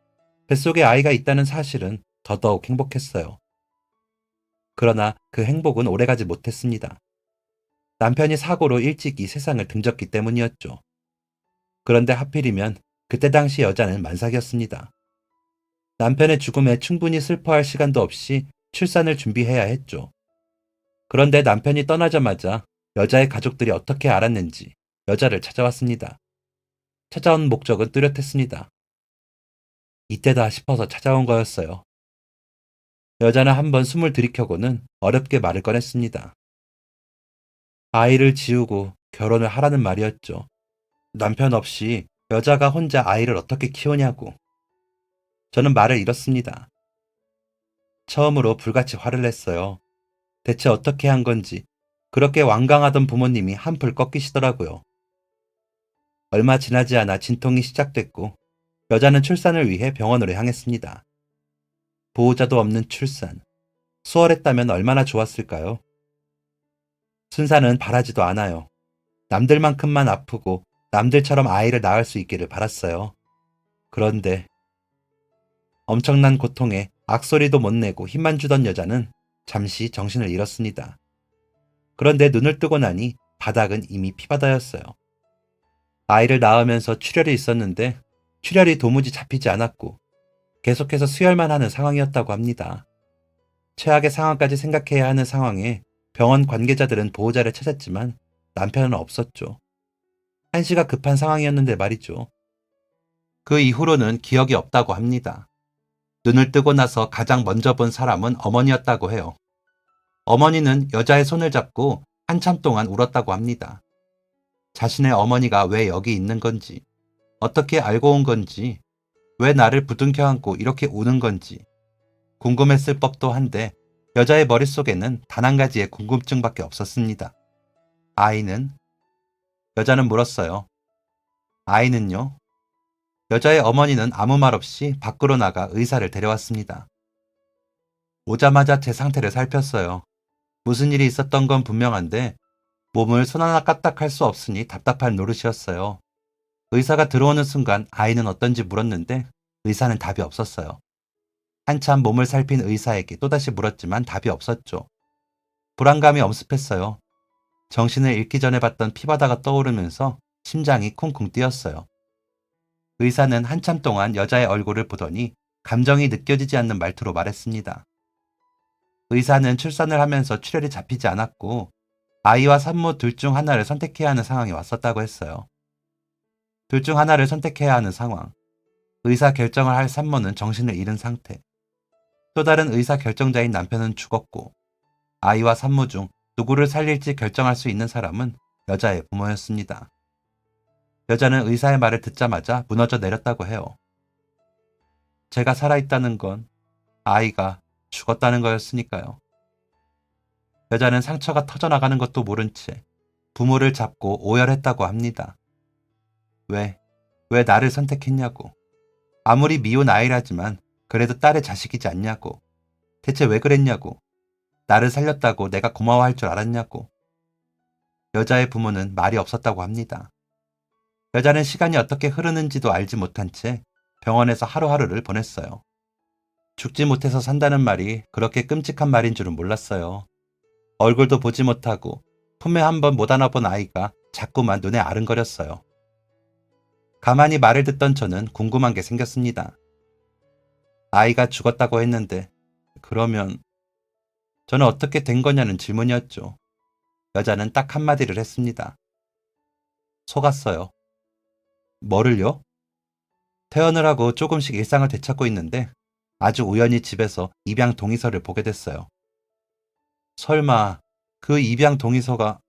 뱃속에 아이가 있다는 사실은 더더욱 행복했어요. 그러나 그 행복은 오래가지 못했습니다. 남편이 사고로 일찍 이 세상을 등졌기 때문이었죠. 그런데 하필이면 그때 당시 여자는 만삭이었습니다. 남편의 죽음에 충분히 슬퍼할 시간도 없이 출산을 준비해야 했죠. 그런데 남편이 떠나자마자 여자의 가족들이 어떻게 알았는지 여자를 찾아왔습니다. 찾아온 목적은 뚜렷했습니다. 이때다 싶어서 찾아온 거였어요. 여자는 한번 숨을 들이켜고는 어렵게 말을 꺼냈습니다. 아이를 지우고 결혼을 하라는 말이었죠. 남편 없이 여자가 혼자 아이를 어떻게 키우냐고. 저는 말을 잃었습니다. 처음으로 불같이 화를 냈어요. 대체 어떻게 한 건지 그렇게 완강하던 부모님이 한풀 꺾이시더라고요. 얼마 지나지 않아 진통이 시작됐고 여자는 출산을 위해 병원으로 향했습니다. 보호자도 없는 출산. 수월했다면 얼마나 좋았을까요? 순사는 바라지도 않아요. 남들만큼만 아프고 남들처럼 아이를 낳을 수 있기를 바랐어요. 그런데 엄청난 고통에 악소리도 못 내고 힘만 주던 여자는 잠시 정신을 잃었습니다. 그런데 눈을 뜨고 나니 바닥은 이미 피바다였어요. 아이를 낳으면서 출혈이 있었는데 출혈이 도무지 잡히지 않았고 계속해서 수혈만 하는 상황이었다고 합니다. 최악의 상황까지 생각해야 하는 상황에 병원 관계자들은 보호자를 찾았지만 남편은 없었죠. 한시가 급한 상황이었는데 말이죠. 그 이후로는 기억이 없다고 합니다. 눈을 뜨고 나서 가장 먼저 본 사람은 어머니였다고 해요. 어머니는 여자의 손을 잡고 한참 동안 울었다고 합니다. 자신의 어머니가 왜 여기 있는 건지, 어떻게 알고 온 건지, 왜 나를 부둥켜 안고 이렇게 우는 건지 궁금했을 법도 한데 여자의 머릿속에는 단 한 가지의 궁금증밖에 없었습니다. 아이는? 여자는 물었어요. 아이는요? 여자의 어머니는 아무 말 없이 밖으로 나가 의사를 데려왔습니다. 오자마자 제 상태를 살폈어요. 무슨 일이 있었던 건 분명한데 몸을 손 하나 까딱할 수 없으니 답답한 노릇이었어요. 의사가 들어오는 순간 아이는 어떤지 물었는데 의사는 답이 없었어요. 한참 몸을 살핀 의사에게 또다시 물었지만 답이 없었죠. 불안감이 엄습했어요. 정신을 잃기 전에 봤던 피바다가 떠오르면서 심장이 쿵쿵 뛰었어요. 의사는 한참 동안 여자의 얼굴을 보더니 감정이 느껴지지 않는 말투로 말했습니다. 의사는 출산을 하면서 출혈이 잡히지 않았고 아이와 산모 둘 중 하나를 선택해야 하는 상황이 왔었다고 했어요. 둘 중 하나를 선택해야 하는 상황. 의사 결정을 할 산모는 정신을 잃은 상태. 또 다른 의사 결정자인 남편은 죽었고 아이와 산모 중 누구를 살릴지 결정할 수 있는 사람은 여자의 부모였습니다. 여자는 의사의 말을 듣자마자 무너져 내렸다고 해요. 제가 살아있다는 건 아이가 죽었다는 거였으니까요. 여자는 상처가 터져나가는 것도 모른 채 부모를 잡고 오열했다고 합니다. 왜, 왜 나를 선택했냐고. 아무리 미운 아이라지만 그래도 딸의 자식이지 않냐고. 대체 왜 그랬냐고. 나를 살렸다고 내가 고마워할 줄 알았냐고. 여자의 부모는 말이 없었다고 합니다. 여자는 시간이 어떻게 흐르는지도 알지 못한 채 병원에서 하루하루를 보냈어요. 죽지 못해서 산다는 말이 그렇게 끔찍한 말인 줄은 몰랐어요. 얼굴도 보지 못하고 품에 한번 못 안아본 아이가 자꾸만 눈에 아른거렸어요. 가만히 말을 듣던 저는 궁금한 게 생겼습니다. 아이가 죽었다고 했는데 그러면 저는 어떻게 된 거냐는 질문이었죠. 여자는 딱 한마디를 했습니다. 속았어요. 뭐를요? 퇴원을 하고 조금씩 일상을 되찾고 있는데 아주 우연히 집에서 입양 동의서를 보게 됐어요. 설마 그 입양 동의서가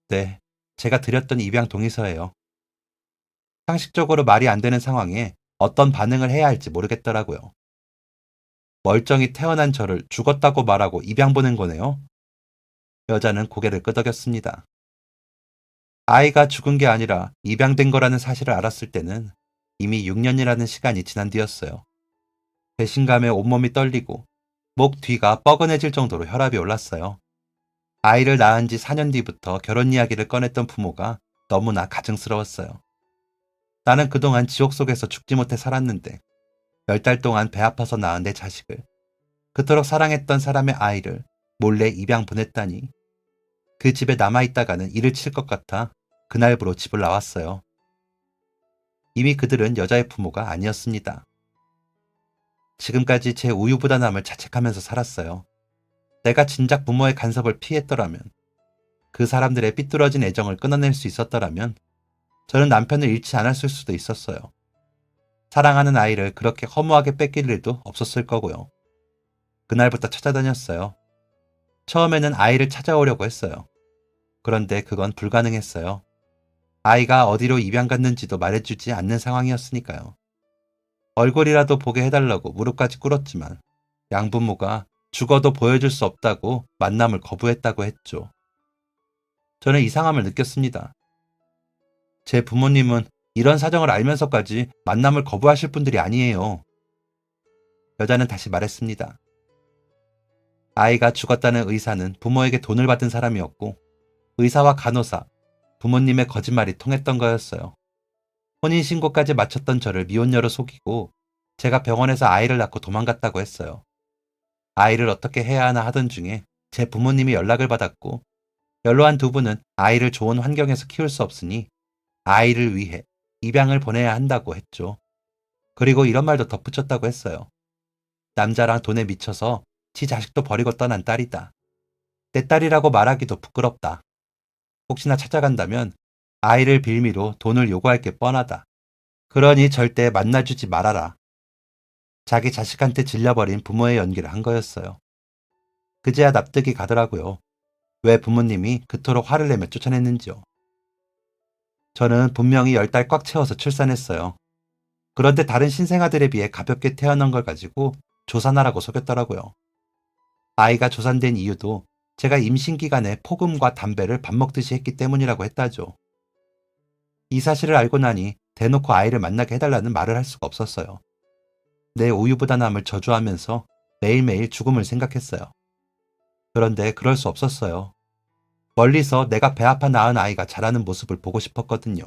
네, 제가 드렸던 입양 동의서예요. 상식적으로 말이 안 되는 상황에 어떤 반응을 해야 할지 모르겠더라고요. 멀쩡히 태어난 저를 죽었다고 말하고 입양 보낸 거네요. 여자는 고개를 끄덕였습니다. 아이가 죽은 게 아니라 입양된 거라는 사실을 알았을 때는 이미 6년이라는 시간이 지난 뒤였어요. 배신감에 온몸이 떨리고 목 뒤가 뻐근해질 정도로 혈압이 올랐어요. 아이를 낳은 지 4년 뒤부터 결혼 이야기를 꺼냈던 부모가 너무나 가증스러웠어요. 나는 그동안 지옥 속에서 죽지 못해 살았는데 10달 동안 배 아파서 낳은 내 자식을, 그토록 사랑했던 사람의 아이를 몰래 입양 보냈다니. 그 집에 남아있다가는 일을 칠 것 같아 그날부로 집을 나왔어요. 이미 그들은 여자의 부모가 아니었습니다. 지금까지 제 우유부단함을 자책하면서 살았어요. 내가 진작 부모의 간섭을 피했더라면, 그 사람들의 삐뚤어진 애정을 끊어낼 수 있었더라면 저는 남편을 잃지 않았을 수도 있었어요. 사랑하는 아이를 그렇게 허무하게 뺏길 일도 없었을 거고요. 그날부터 찾아다녔어요. 처음에는 아이를 찾아오려고 했어요. 그런데 그건 불가능했어요. 아이가 어디로 입양 갔는지도 말해주지 않는 상황이었으니까요. 얼굴이라도 보게 해달라고 무릎까지 꿇었지만 양부모가 죽어도 보여줄 수 없다고 만남을 거부했다고 했죠. 저는 이상함을 느꼈습니다. 제 부모님은 이런 사정을 알면서까지 만남을 거부하실 분들이 아니에요. 여자는 다시 말했습니다. 아이가 죽었다는 의사는 부모에게 돈을 받은 사람이었고, 의사와 간호사, 부모님의 거짓말이 통했던 거였어요. 혼인신고까지 마쳤던 저를 미혼녀로 속이고 제가 병원에서 아이를 낳고 도망갔다고 했어요. 아이를 어떻게 해야 하나 하던 중에 제 부모님이 연락을 받았고, 연로한 두 분은 아이를 좋은 환경에서 키울 수 없으니 아이를 위해 입양을 보내야 한다고 했죠. 그리고 이런 말도 덧붙였다고 했어요. 남자랑 돈에 미쳐서 지 자식도 버리고 떠난 딸이다. 내 딸이라고 말하기도 부끄럽다. 혹시나 찾아간다면 아이를 빌미로 돈을 요구할 게 뻔하다. 그러니 절대 만나주지 말아라. 자기 자식한테 질려버린 부모의 연기를 한 거였어요. 그제야 납득이 가더라고요. 왜 부모님이 그토록 화를 내며 쫓아냈는지요. 저는 분명히 10달 꽉 채워서 출산했어요. 그런데 다른 신생아들에 비해 가볍게 태어난 걸 가지고 조산하라고 속였더라고요. 아이가 조산된 이유도 제가 임신 기간에 폭음과 담배를 밥 먹듯이 했기 때문이라고 했다죠. 이 사실을 알고 나니 대놓고 아이를 만나게 해달라는 말을 할 수가 없었어요. 내 우유부단함을 저주하면서 매일매일 죽음을 생각했어요. 그런데 그럴 수 없었어요. 멀리서 내가 배 아파 낳은 아이가 자라는 모습을 보고 싶었거든요.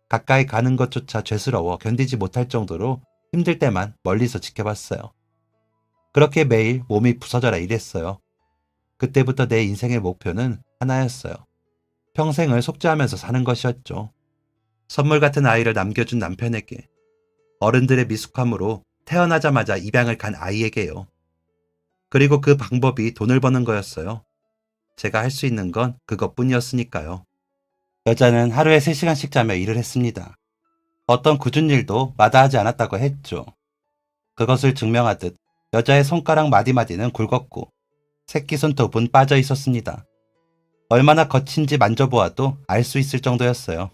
가까이 가는 것조차 죄스러워 견디지 못할 정도로 힘들 때만 멀리서 지켜봤어요. 그렇게 매일 몸이 부서져라 일했어요. 그때부터 내 인생의 목표는 하나였어요. 평생을 속죄하면서 사는 것이었죠. 선물 같은 아이를 남겨준 남편에게, 어른들의 미숙함으로 태어나자마자 입양을 간 아이에게요. 그리고 그 방법이 돈을 버는 거였어요. 제가 할 수 있는 건 그것뿐이었으니까요. 여자는 하루에 3시간씩 자며 일을 했습니다. 어떤 굳은 일도 마다하지 않았다고 했죠. 그것을 증명하듯 여자의 손가락 마디마디는 굵었고 새끼 손톱은 빠져 있었습니다. 얼마나 거친지 만져보아도 알 수 있을 정도였어요.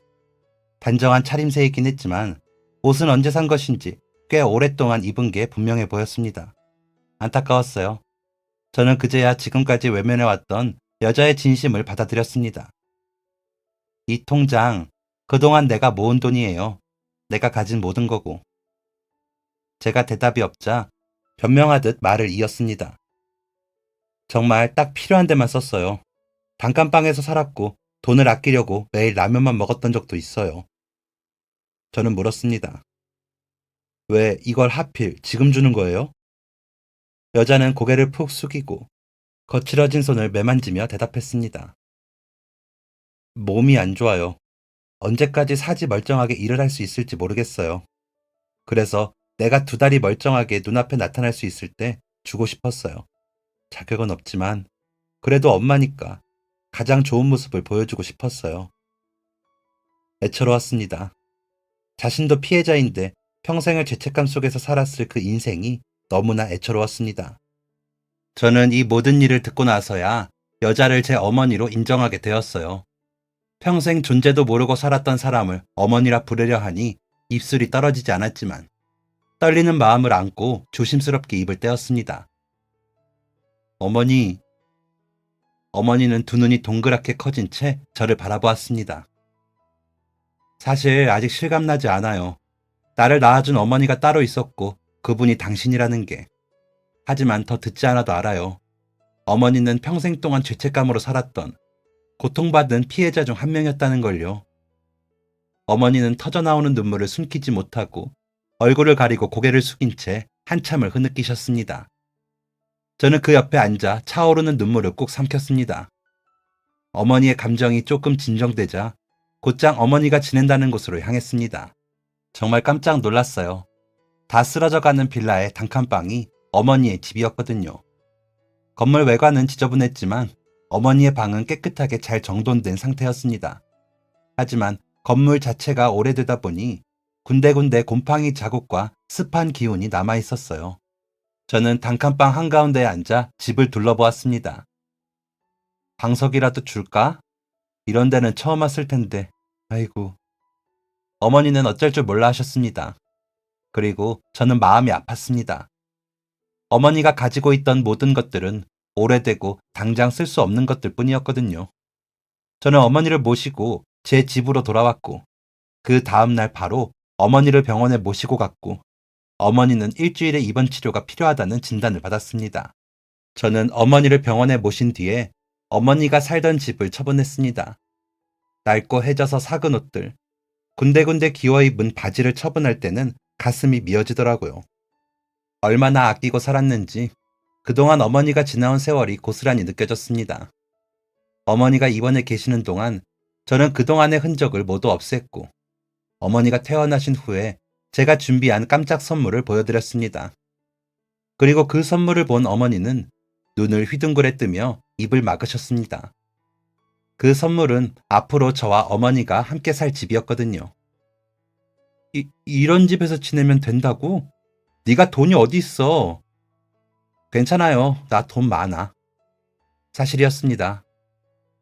단정한 차림새이긴 했지만 옷은 언제 산 것인지 꽤 오랫동안 입은 게 분명해 보였습니다. 안타까웠어요. 저는 그제야 지금까지 외면해왔던 여자의 진심을 받아들였습니다. 이 통장 그동안 내가 모은 돈이에요. 내가 가진 모든 거고. 제가 대답이 없자 변명하듯 말을 이었습니다. 정말 딱 필요한 데만 썼어요. 단칸방에서 살았고 돈을 아끼려고 매일 라면만 먹었던 적도 있어요. 저는 물었습니다. 왜 이걸 하필 지금 주는 거예요? 여자는 고개를 푹 숙이고 거칠어진 손을 매만지며 대답했습니다. 몸이 안 좋아요. 언제까지 사지 멀쩡하게 일을 할 수 있을지 모르겠어요. 그래서 내가 2달이 멀쩡하게 눈앞에 나타날 수 있을 때 주고 싶었어요. 자격은 없지만 그래도 엄마니까 가장 좋은 모습을 보여주고 싶었어요. 애처로웠습니다. 자신도 피해자인데 평생을 죄책감 속에서 살았을 그 인생이 너무나 애처로웠습니다. 저는 이 모든 일을 듣고 나서야 여자를 제 어머니로 인정하게 되었어요. 평생 존재도 모르고 살았던 사람을 어머니라 부르려 하니 입술이 떨어지지 않았지만 떨리는 마음을 안고 조심스럽게 입을 떼었습니다. 어머니. 어머니는 두 눈이 동그랗게 커진 채 저를 바라보았습니다. 사실 아직 실감나지 않아요. 나를 낳아준 어머니가 따로 있었고 그분이 당신이라는 게. 하지만 더 듣지 않아도 알아요. 어머니는 평생 동안 죄책감으로 살았던 고통받은 피해자 중 한 명이었다는 걸요. 어머니는 터져나오는 눈물을 숨기지 못하고 얼굴을 가리고 고개를 숙인 채 한참을 흐느끼셨습니다. 저는 그 옆에 앉아 차오르는 눈물을 꾹 삼켰습니다. 어머니의 감정이 조금 진정되자 곧장 어머니가 지낸다는 곳으로 향했습니다. 정말 깜짝 놀랐어요. 다 쓰러져가는 빌라의 단칸방이 어머니의 집이었거든요. 건물 외관은 지저분했지만 어머니의 방은 깨끗하게 잘 정돈된 상태였습니다. 하지만 건물 자체가 오래되다 보니 군데군데 곰팡이 자국과 습한 기운이 남아있었어요. 저는 단칸방 한가운데에 앉아 집을 둘러보았습니다. 방석이라도 줄까? 이런 데는 처음 왔을 텐데. 아이고. 어머니는 어쩔 줄 몰라 하셨습니다. 그리고 저는 마음이 아팠습니다. 어머니가 가지고 있던 모든 것들은 오래되고 당장 쓸 수 없는 것들 뿐이었거든요. 저는 어머니를 모시고 제 집으로 돌아왔고 그 다음날 바로 어머니를 병원에 모시고 갔고 어머니는 일주일에 입원 치료가 필요하다는 진단을 받았습니다. 저는 어머니를 병원에 모신 뒤에 어머니가 살던 집을 처분했습니다. 낡고 해져서 삭은 옷들, 군데군데 기워 입은 바지를 처분할 때는 가슴이 미어지더라고요. 얼마나 아끼고 살았는지 그동안 어머니가 지나온 세월이 고스란히 느껴졌습니다. 어머니가 입원해 계시는 동안 저는 그동안의 흔적을 모두 없앴고 어머니가 퇴원하신 후에 제가 준비한 깜짝 선물을 보여드렸습니다. 그리고 그 선물을 본 어머니는 눈을 휘둥그레 뜨며 입을 막으셨습니다. 그 선물은 앞으로 저와 어머니가 함께 살 집이었거든요. 이런 집에서 지내면 된다고? 네가 돈이 어디 있어? 괜찮아요. 나 돈 많아. 사실이었습니다.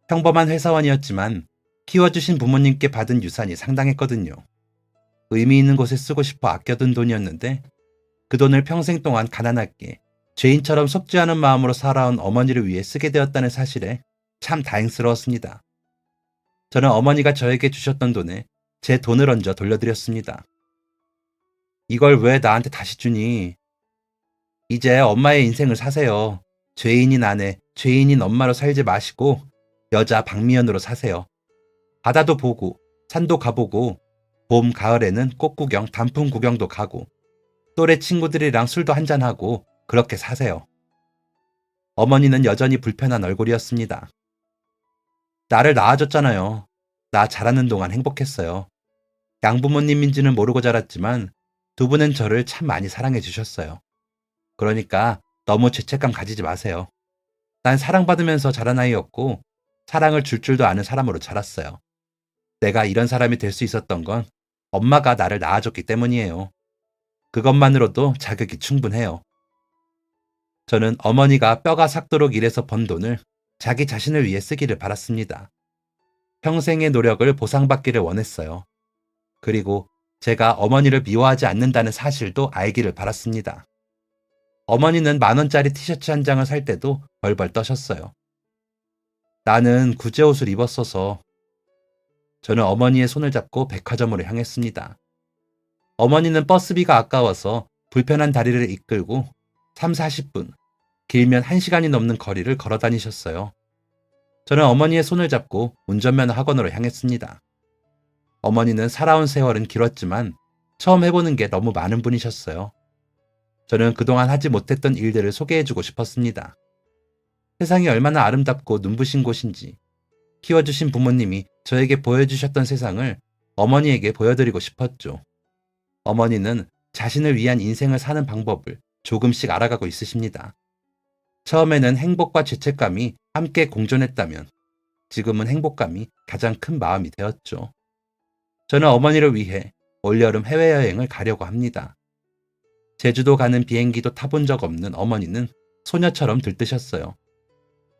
평범한 회사원이었지만 키워주신 부모님께 받은 유산이 상당했거든요. 의미 있는 곳에 쓰고 싶어 아껴둔 돈이었는데 그 돈을 평생 동안 가난하게 죄인처럼 속지 않은 마음으로 살아온 어머니를 위해 쓰게 되었다는 사실에 참 다행스러웠습니다. 저는 어머니가 저에게 주셨던 돈에 제 돈을 얹어 돌려드렸습니다. 이걸 왜 나한테 다시 주니? 이제 엄마의 인생을 사세요. 죄인인 아내, 죄인인 엄마로 살지 마시고 여자 박미연으로 사세요. 바다도 보고 산도 가보고 봄, 가을에는 꽃 구경, 단풍 구경도 가고 또래 친구들이랑 술도 한잔하고 그렇게 사세요. 어머니는 여전히 불편한 얼굴이었습니다. 나를 낳아줬잖아요. 나 자라는 동안 행복했어요. 양부모님인지는 모르고 자랐지만 두 분은 저를 참 많이 사랑해 주셨어요. 그러니까 너무 죄책감 가지지 마세요. 난 사랑받으면서 자란 아이였고 사랑을 줄 줄도 아는 사람으로 자랐어요. 내가 이런 사람이 될 수 있었던 건 엄마가 나를 낳아줬기 때문이에요. 그것만으로도 자격이 충분해요. 저는 어머니가 뼈가 삭도록 일해서 번 돈을 자기 자신을 위해 쓰기를 바랐습니다. 평생의 노력을 보상받기를 원했어요. 그리고 제가 어머니를 미워하지 않는다는 사실도 알기를 바랐습니다. 어머니는 10,000원짜리 티셔츠 한 장을 살 때도 벌벌 떠셨어요. 나는 구제 옷을 입었어서. 저는 어머니의 손을 잡고 백화점으로 향했습니다. 어머니는 버스비가 아까워서 불편한 다리를 이끌고 3, 40분, 길면 1시간이 넘는 거리를 걸어 다니셨어요. 저는 어머니의 손을 잡고 운전면허 학원으로 향했습니다. 어머니는 살아온 세월은 길었지만 처음 해보는 게 너무 많은 분이셨어요. 저는 그동안 하지 못했던 일들을 소개해주고 싶었습니다. 세상이 얼마나 아름답고 눈부신 곳인지, 키워주신 부모님이 저에게 보여주셨던 세상을 어머니에게 보여드리고 싶었죠. 어머니는 자신을 위한 인생을 사는 방법을 조금씩 알아가고 있으십니다. 처음에는 행복과 죄책감이 함께 공존했다면 지금은 행복감이 가장 큰 마음이 되었죠. 저는 어머니를 위해 올여름 해외여행을 가려고 합니다. 제주도 가는 비행기도 타본 적 없는 어머니는 소녀처럼 들뜨셨어요.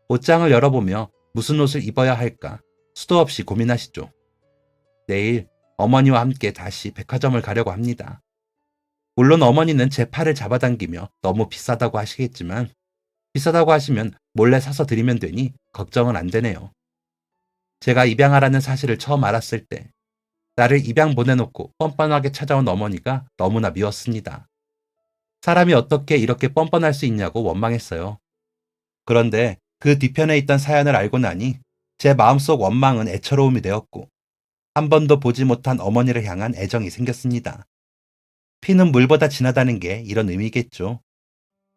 옷장을 열어보며 무슨 옷을 입어야 할까 수도 없이 고민하시죠. 내일 어머니와 함께 다시 백화점을 가려고 합니다. 물론 어머니는 제 팔을 잡아당기며 너무 비싸다고 하시겠지만 비싸다고 하시면 몰래 사서 드리면 되니 걱정은 안 되네요. 제가 입양하라는 사실을 처음 알았을 때 나를 입양 보내놓고 뻔뻔하게 찾아온 어머니가 너무나 미웠습니다. 사람이 어떻게 이렇게 뻔뻔할 수 있냐고 원망했어요. 그런데 그 뒤편에 있던 사연을 알고 나니 제 마음속 원망은 애처로움이 되었고 한 번도 보지 못한 어머니를 향한 애정이 생겼습니다. 피는 물보다 진하다는 게 이런 의미겠죠.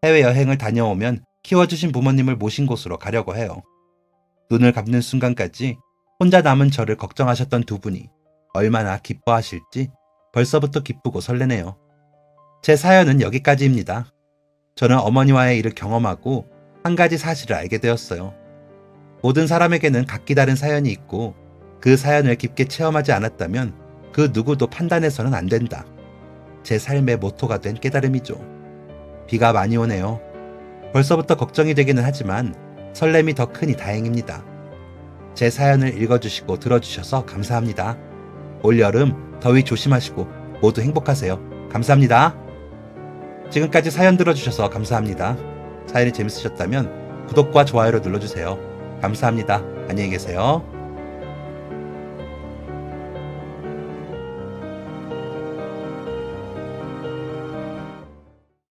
해외여행을 다녀오면 키워주신 부모님을 모신 곳으로 가려고 해요. 눈을 감는 순간까지 혼자 남은 저를 걱정하셨던 두 분이 얼마나 기뻐하실지 벌써부터 기쁘고 설레네요. 제 사연은 여기까지입니다. 저는 어머니와의 일을 경험하고 한 가지 사실을 알게 되었어요. 모든 사람에게는 각기 다른 사연이 있고 그 사연을 깊게 체험하지 않았다면 그 누구도 판단해서는 안 된다. 제 삶의 모토가 된 깨달음이죠. 비가 많이 오네요. 벌써부터 걱정이 되기는 하지만 설렘이 더 크니 다행입니다. 제 사연을 읽어주시고 들어주셔서 감사합니다. 올여름 더위 조심하시고 모두 행복하세요. 감사합니다. 지금까지 사연 들어주셔서 감사합니다. 사연이 재밌으셨다면 구독과 좋아요를 눌러주세요. 감사합니다. 안녕히 계세요.